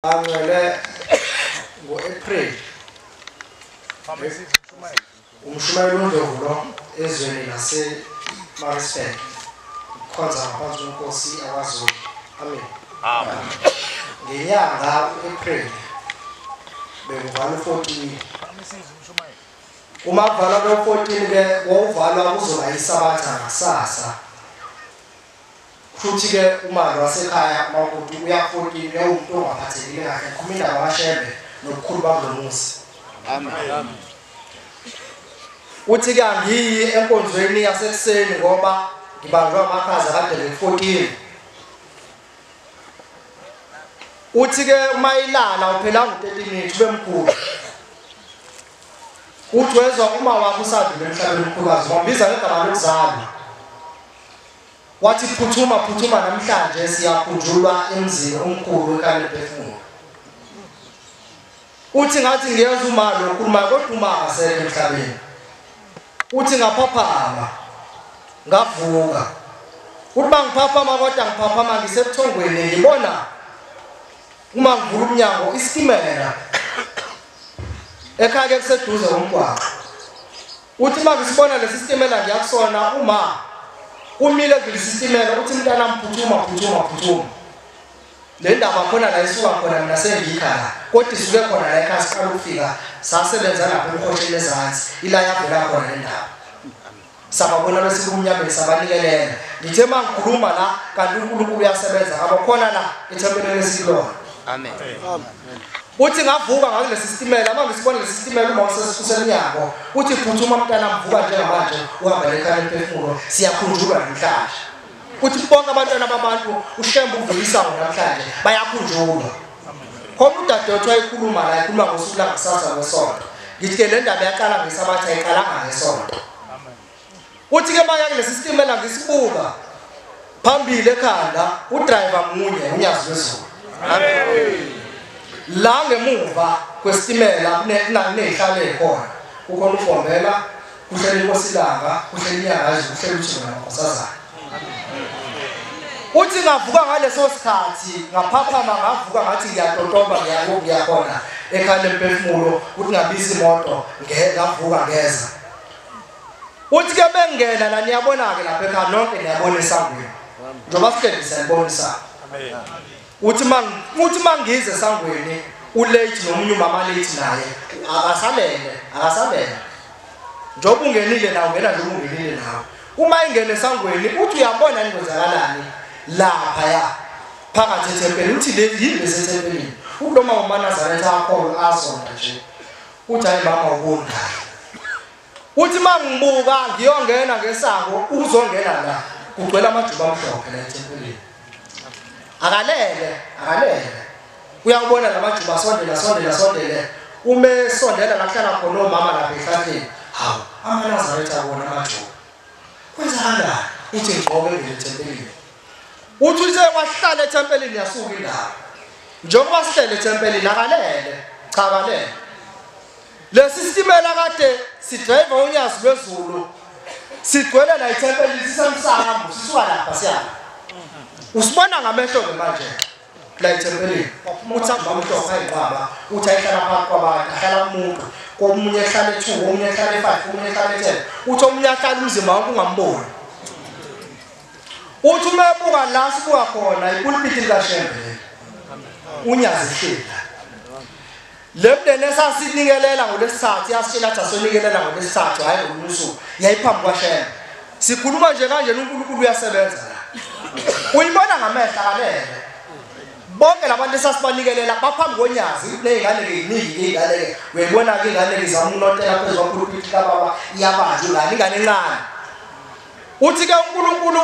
angele ngo-April umshumayeli uNdlovulo ezweni lase-Maritzburg khonza ngaphansi kwenkosi yakwaZulu. Amen. Ngenyanga u-April bekuvalwa 14. Uma kuvalwa lo-14 ke wawuvalwa kuzoba isabatha ngakusasa. Futhi-ke umali wasekhaya makuthi uya 14 umuntu ongaphathekile kahle khuluma indaba kaShembe nobukhulu bakulo muzi. Amen. Uthi-ke angiyi enkonzweni yasekuseni ngoba ngibanjwe amakhaza kade nge-14. Uthi-ke uma ilala uphelanga u-13 minutes bemkhulu. Uthi wezwa uma wakho usadlule emhlabeni omkhulukazi wambiza ngegama lokuzalwa. Wathi phuthuma namhlanje siyakhunjulwa emzini omkhulu eKalebhefuni. Uthi ngathi ngiyeza umali okhuluma kodwa uma akasekho emhlabeni. Uthi ngaphaphama ngavuka. Uthi bangiphaphama kodwa ngiphaphama ngisebuthongweni ngibona uma ngivula umnyango isitimela ekhaya kuseduze komgwaqo. Uthi mangisibona lesi sitimela ngiyakusona uma umile kulesitimela uthi mntana mphuthuma. Le ndaba khona la isuka khona mina sengikhala kodwa isuke khona la ekhaya siqala ukufika sasebenza lapha emkhosheni ezansi ila yavela khona le ndaba. Sababona bese kumnyameni sabanikelela. Ngithe mangikhuluma la kanti uNkulunkulu uyasebenza abakhona la ethempelini leSilona. Amen. Uthi ngavuka ngakulesi sitimela manje sibona lesi sitimela uma usesisemnyango uthi phuthuma mntana mvuka njengamanje uhamba ekhaya emphefumulo siyakhunjulwa namhlanje. Uthi bonke abantwana babantu uShembe uvulisa namhlanje bayakhunjulwa. Khona udadewethu wayikhuluma la ikhuluma ngosuku langasasa ngesonto. Ngithi ke le ndaba yaqala ngesabatha iqalanga ngesonto. Uthi ke manje kulesi sitimela ngisibuka phambili ekhanda udriver munye unyazi wezulu. Amen. La ngemuva kwesitimela kunezihlalo ekhona ukhona uFombela kuhleli inkosilanga kuhleli inyanga kuhleli uThixo nankosazana. Uthi ngavuka ngaleso sikhathi ngaphaphama ngavuka ngathi ngiyatotoba ngiyakhona ekhaya lemphefumulo uthi ngabiza imoto ngavuka ngeza. Uthi ke bengena la niyabona ke lapha ekhaya nonke niyabona esangweni njoba sihleli siyabonisa. Amen. Uthi mangize esangweni ulate nomunye umama late naye akasalele njoba ungenile nawe ungena nje ungenile nawe uma ingene esangweni uthi uyabona ingozakalani lapha ya phakathi ethempelini uthi le yini lesethempelini ukuloma uManazaretha akho asonta nje uthi hayi mama ubona uthi mangibuka ngiyongena ngesango uzongena la kugcwele amajuba amhlophe la ethempelini akalele uyabona lamajuba sondela ume sondela lahlala khona omama lapha ehlathini hawu aManazaretha abona amajuba kwenzakala uthi ngqoke ngethempelini uthi uze wahlala ethempelini yasuka indaba njengoba sihlele ethempelini akalele lesi sitimela kade sidrive unyazi lwezulu sigcwele la ethempelini sisemsamo sisuka lapha siya usibona ngamehlo ke manje la ethempelini uthi amamhlo ayiqaba uthi ayihlala phakathi kwabantu ahlala umuntu komunye ehlala 2 omunye ehlala 5 omunye ehlala 10 uthi omunye ahlala umzimba wakho ungamboni. Uthi umebuka la sibuka khona ipulpiti likaShembe unyazi hlela lebdene esasinikelela ngolesithathu yasitshela athi asonikelela ngolesithathu hayi ngolusuku yayiphambi kwaShembe sikhuluma nje kanje uNkulunkulu uyasebenza la uyibona ngamehla akalele bonke labantu esasibanikelela baphambi konyazi nezingane eziningi izingane uyibona ke izingane zamunotela phezulu kwepulpiti kababa iyabanje ingane encane. Uthi ke uNkulunkulu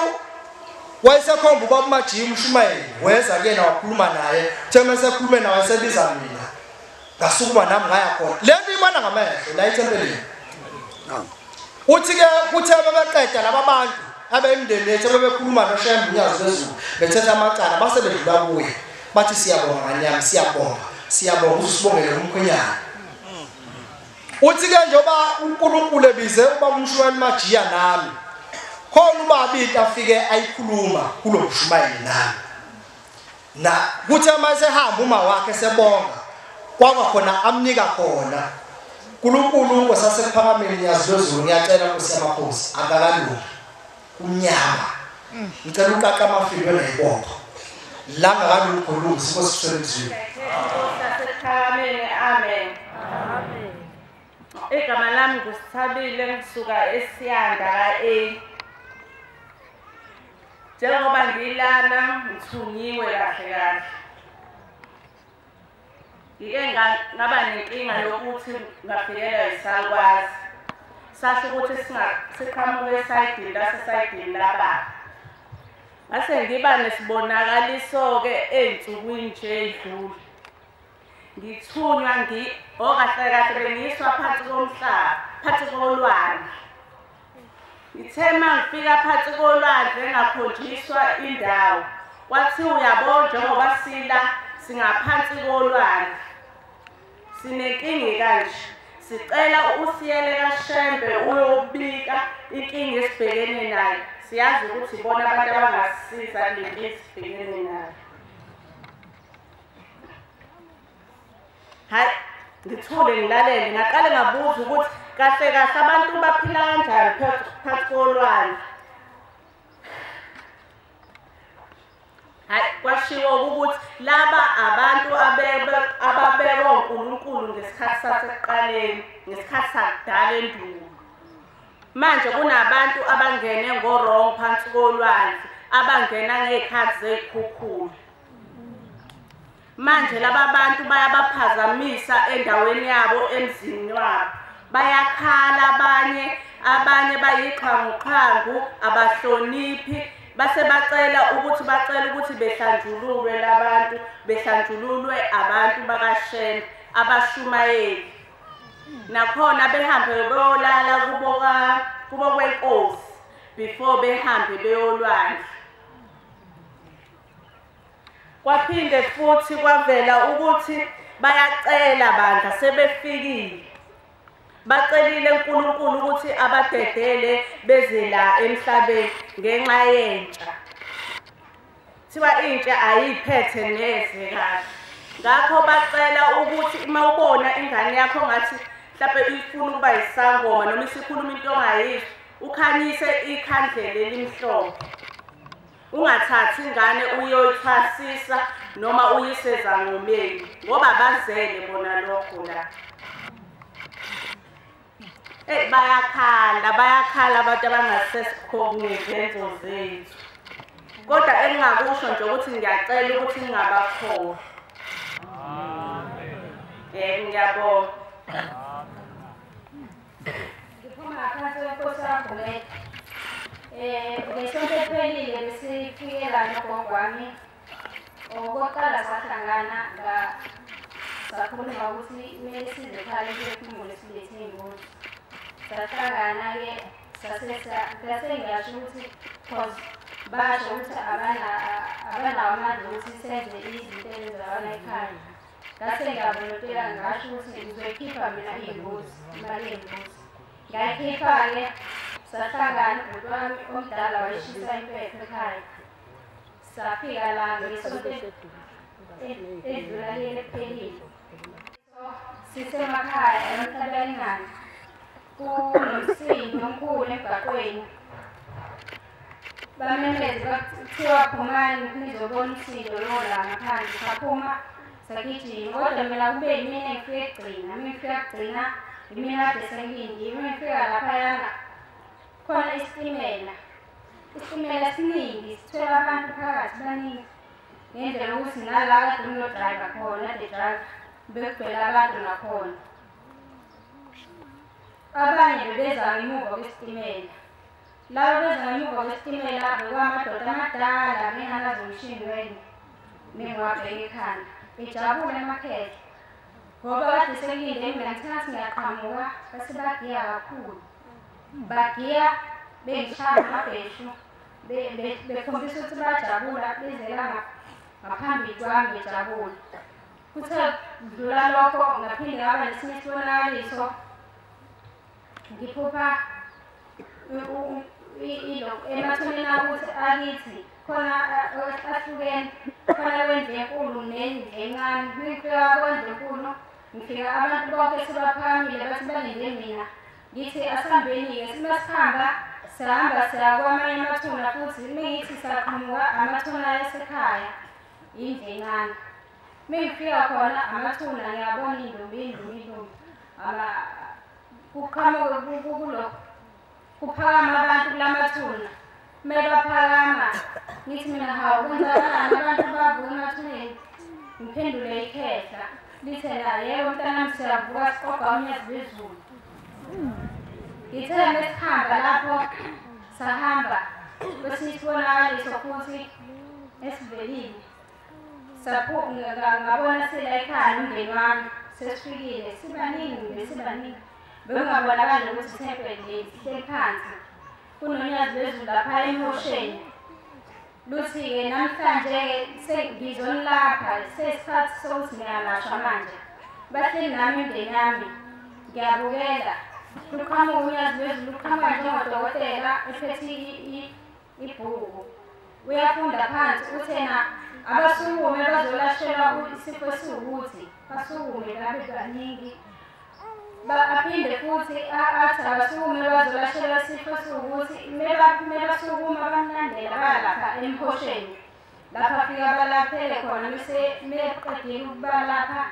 wayesekhomba ubaba uMajimu uShumayeli weza kuyena wakhuluma naye thema sekhulume naye wasebiza mina ngasukuma nami ngaya khona lento ibona ngamehlo la ethempelini. Uthi ke kuthe bebeqeda laba bantu abemndeni ethe bebekhuluma noShembe unyazi wezulu bethetha amacala base bedlula kuye bathi siyabonga nganyami siyabonga usibongele umkhwenyana. Uthi ke njoba uNkulunkulu ebize ubaba uMshumayeli Majiya nami khona ubabili afike ayikhuluma kulo Mshumayeli nami na kuthi masehamba uma wakhe sebonga kwaba khona amnika khona uNkulunkulu ngosasephakameni yazozulu ngiyacela kusemakhosi akakalungi kumnyama ngicela uqaqa amafilo nayibonga la ngakalungi khulu sibosisebenzile Amen. Amen. Igama lami ngusithabile ngisuka eSiyanda ka-A. Njengoba ngilana ngithunyiwe kahle kahle. Ngike ngaba nenkinga yokuthi ngafikelwa yisalukwazi. Sasho ukuthi siqhamuke esayidini lasesayidini laba. Ngase ngiba nesibonakaliso-ke ey'nsukwini nje ey'dlule. Ngithunywa okahle kahle bengiyiswa phansi komhlaba, phansi kolwandle. Ngithe mangifika phansi kolwandle ngakhonjiswa indawo. Kwathi uyabona njengoba singaphansi kolwandle. Sinenkinga kanje. Sicela usiyele kaShembe uyobika inkinga esibhekene nayo. Siyazi ukuthi bona abantu abangasisiza le esibhekene nayo. Hayi ngithule ngilalele ngaqale ngabuza ukuthi kahle kahle abantu baphila kanjani phansi kolwandle. Hayi kwashiwo ukuthi laba abantu ababekwa uNkulunkulu ngesikhathi sasekuqaleni ngesikhathi sakudala endulo. Manje kunabantu abangene ngorong phansi kolwandle abangena ngezikhathi zezikhukhula. Manje laba bantu bayabaphazamisa endaweni yabo emzini wabo. Bayakhala abanye bayiqhanguqhangu abahloniphi base bacela ukuthi behlanjululwe labantu behlanjululwe abantu bakaShembe abashumayeli. Nakhona behambe beyolala kubo kwenkosi before behambe beyolwandle. Kwaphinde futhi kwavela ukuthi bayacela bandla sebefikile. Bacelile uNkulunkulu ukuthi abadedele beze la emhlabeni ngenxa yentsha. Thiwa intsha ayiphethe neze kahle. Ngakho bacela ukuthi uma ubona ingane yakho ngathi mhlawumbe ifuna ukuba yisangoma noma isikhuluma into ongayizwa ukhanyise ikhandlela elimhlophe. Ungathathi ingane uyoyithwasisa noma uyiseza ngomeni ngoba bazele bona lokho la. Bayakhala abantu abangasesikhongi ngezenzo zethu. Kodwa engingakusho nje ukuthi ngiyacela ukuthi ngingabakhona. Ngiyabonga. Ngiphuma phansi kwenkosi yakho ngesonto ephelile besifike la nogogo wami. Okokuqala sahlangana sakhuluma ukuthi kumele size ekhaya siphumule silethe iy'mbuzi. Sahlangana-ke sase ngiyasho ukuthi cause basho ukuthi abanawo amandla ukuthi senze izinto ezenzawana ekhaya. Ngase ngiyabonotela ngasho ukuthi ngizoyikhipha mina iy'mbuzi, imali yey'mbuzi. Ngayikhipha-ke sahlangana ubhuti wami omdala wayishisa impepho ekhaya. Safika la ngesonto edlula leli ephelile. Sisemakhaya emhlabelingane. Kunomsindo omkhulu emgaqweni. Bamemeza kuthiwa phumani nizobona umsindo lola ngaphandle. Saphuma sagijima kodwa mina kube yimina engifike kugcina imina kade sengilindile. Ngifika laphayana khona isitimela siningi sithola abantu phakathi baningi ngendlela ukuthi nala kade unodrayiva khona the driver bekugcwele abantu nakhona. Abanye bebeza ngemuva kwesitimela. Laba beza ngemuva kwesitimela bekwamadoda amadala nengalazi umshini wena nengwabheka ekhanda bejabula emakhehla ngoba kade sengilinde mina ngithathi ngiyaqhamuka base bagiya kakhulu. Bagiya bengishaya amabheshu bekhombisa ukuthi bajabula bezela ngaphambi kwami bejabula. Kuthe kudlula lokho ngaphinde ngaba nesinye isibonakaliso. Ngiphupha emathuneni akuthi akithi khona ahlukene khona kwendlu enkulu nendlu encane ngifika kwendlu enkulu ngifika abantu bonke sebaphamile bathi balinde mina ngithi asihambeni-ke simasihamba sihamba siya kwamanye amathuna futhi mengithi saqhamuka amathuna yasekhaya indlu encane mengifika khona amathuna ngiyabona indumbi kuqhamuka kulokho kuphakama abantu kulamathuna kumele baphakama ngithi mina hawu kwenzakalani abantu bavuka emathuneni ngiphendule ikhehla lithe la yebo mntanami siyavuka siqoqa unyazi bezulu ngithe mesihamba lapho sahamba kwesinye isibonakaliso futhi esivelile ngabona sila ekhaya umndeni wami sesifikile sibaningi bekungabonakali ukuthi ithempeli lihleli phansi kunonyazi lwezulu lapha eMhosheni luthi-ke namhlanje-ke ngizonilapha seyisikhathi sokuthi ngiyalashwa manje bahleli nami imndeni yami ngiyabukela luqhamuka unyazi lwezulu luqhamuka njengodokotela ephethe ibhuku uyafunda phansi uthena abasukume bazolashelwa isifo esiwukuthi basukume babe baningi aphinde futhi athi abasukume bazolashelwa isifo esiwukuthi kumele basukuma bamlandela balapha eMhosheni lapha afika balaphele khona meqedile ukubalapha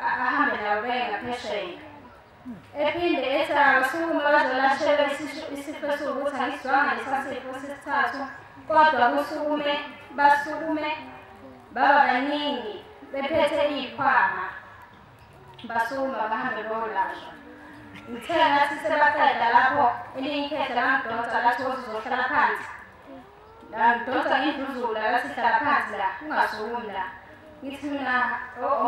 ahambe nabo beye ngaphesheya ephinde ethi abasukume bazolashelwa isifo esiwukuthi angisizwanga lesasifo sesithathu kodwa basukume baba baningi bephethe iy'khwama basukuma bahambe bayolashwa ngithe ngathi sebaqeda lapho elinye ikhehla langidonsa lathi uzohlala phansi langidonsa ngidluzula lathi hlala phansi la ungasukumi la ngithi mina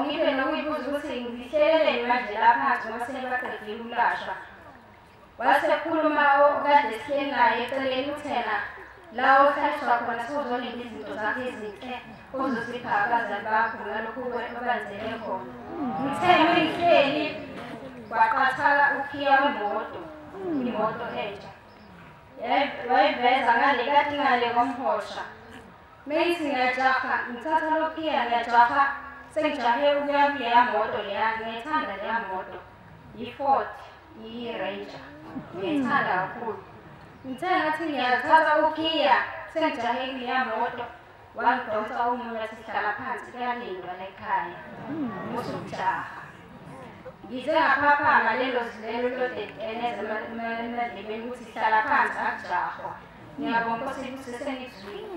ngibe nokuyibuza ukuthi ngihleleleni manje la phansi ngoba sebaqedile ukulashwa wasekhuluma okade sihleli naye eceleni uthena la ohlaliswa khona sewuzolinda izinto zakho ezinhle uzozipha abazali bakho ngalokhu obenzele khona ngithe mengihleli kwaqathaka ukhiya imoto entsha wayiveza ngale kade ngale komhosha mengithi ngiyajaha ngithatha lokhiya ngiyajaha sengijahe ukuya kuleya moto leya ngiyayithanda leya moto yi-Ford yi-Ranger ngiyayithanda kakhulu ngithe ngathi ngiyathatha ukhiya sengijahe kuleya moto wangidonsa umuntu athi hlala phansi kuyalindwa lekhaya musukujaha ngize ngaphaphama lelo emadlebeni ukuthi hlala phansi akujahwa ngiyabonga ukuthi kusesengizwile